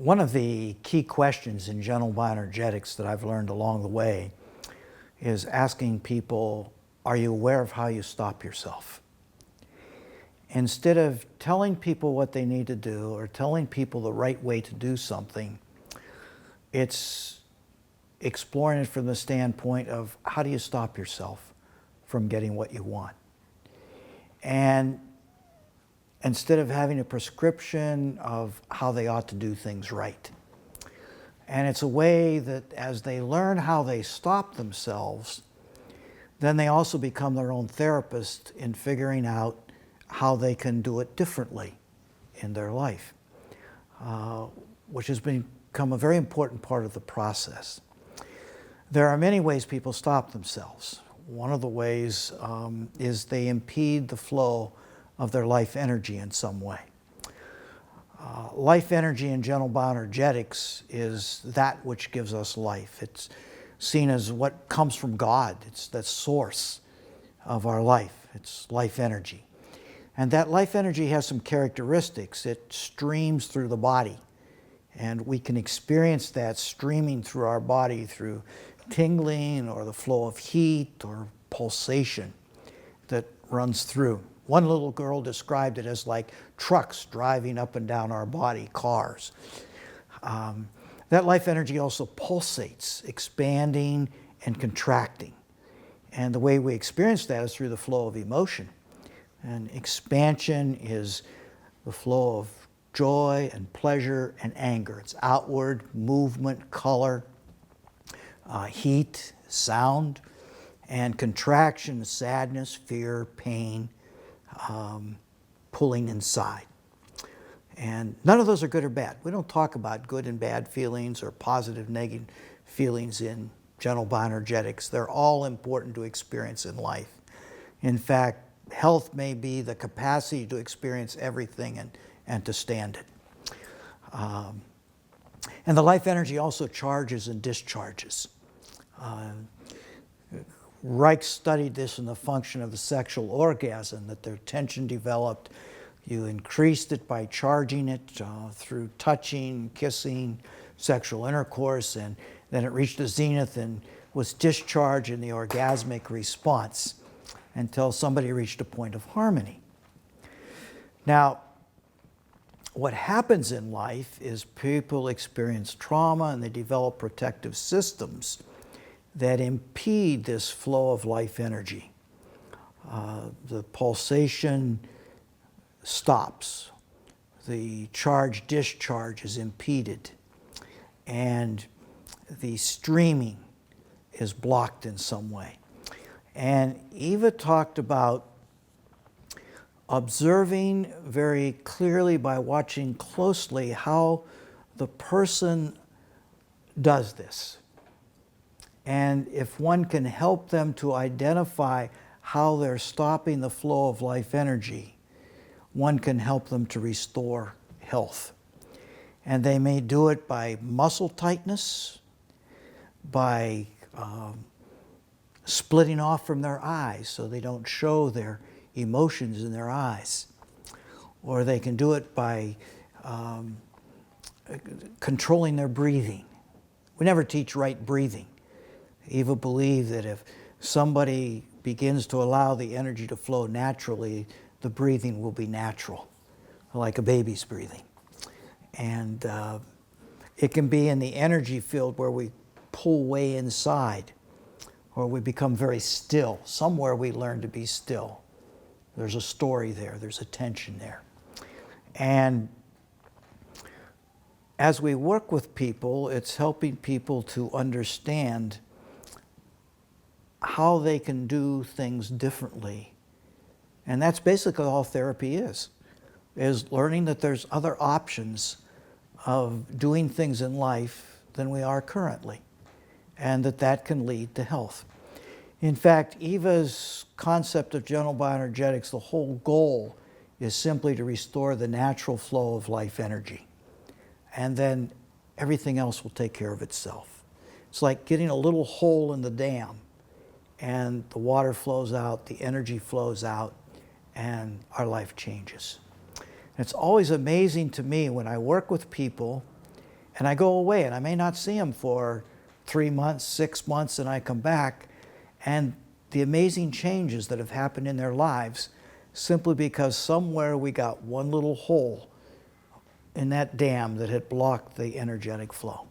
One of the key questions in gentle bioenergetics that I've learned along the way is asking people, are you aware of how you stop yourself? Instead of telling people what they need to do or telling people the right way to do something, it's exploring it from the standpoint of how do you stop yourself from getting what you want? And instead of having a prescription of how they ought to do things right. And it's a way that as they learn how they stop themselves, then they also become their own therapist in figuring out how they can do it differently in their life, which has become a very important part of the process. There are many ways people stop themselves. One of the ways is they impede the flow of their life energy in some way. Life energy in gentle bioenergetics is that which gives us life. It's seen as what comes from God. It's the source of our life. It's life energy. And that life energy has some characteristics. It streams through the body. And we can experience that streaming through our body through tingling or the flow of heat or pulsation that runs through. One little girl described it as like trucks driving up and down our body, cars. That life energy also pulsates, expanding and contracting. And the way we experience that is through the flow of emotion. And expansion is the flow of joy and pleasure and anger. It's outward movement, color, heat, sound, and contraction, sadness, fear, pain, pulling inside. And none of those are good or bad. We don't talk about good and bad feelings or positive, negative feelings in gentle bioenergetics. They're all important to experience in life. In fact, health may be the capacity to experience everything and to stand it. And the life energy also charges and discharges. Reich studied this in the function of the sexual orgasm, that their tension developed. You increased it by charging it through touching, kissing, sexual intercourse, and then it reached a zenith and was discharged in the orgasmic response until somebody reached a point of harmony. Now, what happens in life is people experience trauma and they develop protective systems that impede this flow of life energy. The pulsation stops. The charge-discharge is impeded. And the streaming is blocked in some way. And Eva talked about observing very clearly by watching closely how the person does this. And if one can help them to identify how they're stopping the flow of life energy, one can help them to restore health. And they may do it by muscle tightness, by splitting off from their eyes so they don't show their emotions in their eyes. Or they can do it by controlling their breathing. We never teach right breathing. Eva believed that if somebody begins to allow the energy to flow naturally, the breathing will be natural, like a baby's breathing. And it can be in the energy field where we pull way inside, or we become very still. Somewhere we learn to be still. There's a story there, there's a tension there. And as we work with people, it's helping people to understand how they can do things differently. And that's basically all therapy is learning that there's other options of doing things in life than we are currently, and that can lead to health. In fact, Eva's concept of gentle bioenergetics, the whole goal is simply to restore the natural flow of life energy. And then everything else will take care of itself. It's like getting a little hole in the dam, and the water flows out, the energy flows out, and our life changes. And it's always amazing to me when I work with people And I go away, and I may not see them for 3 months, 6 months, and I come back, and the amazing changes that have happened in their lives simply because somewhere we got one little hole in that dam that had blocked the energetic flow.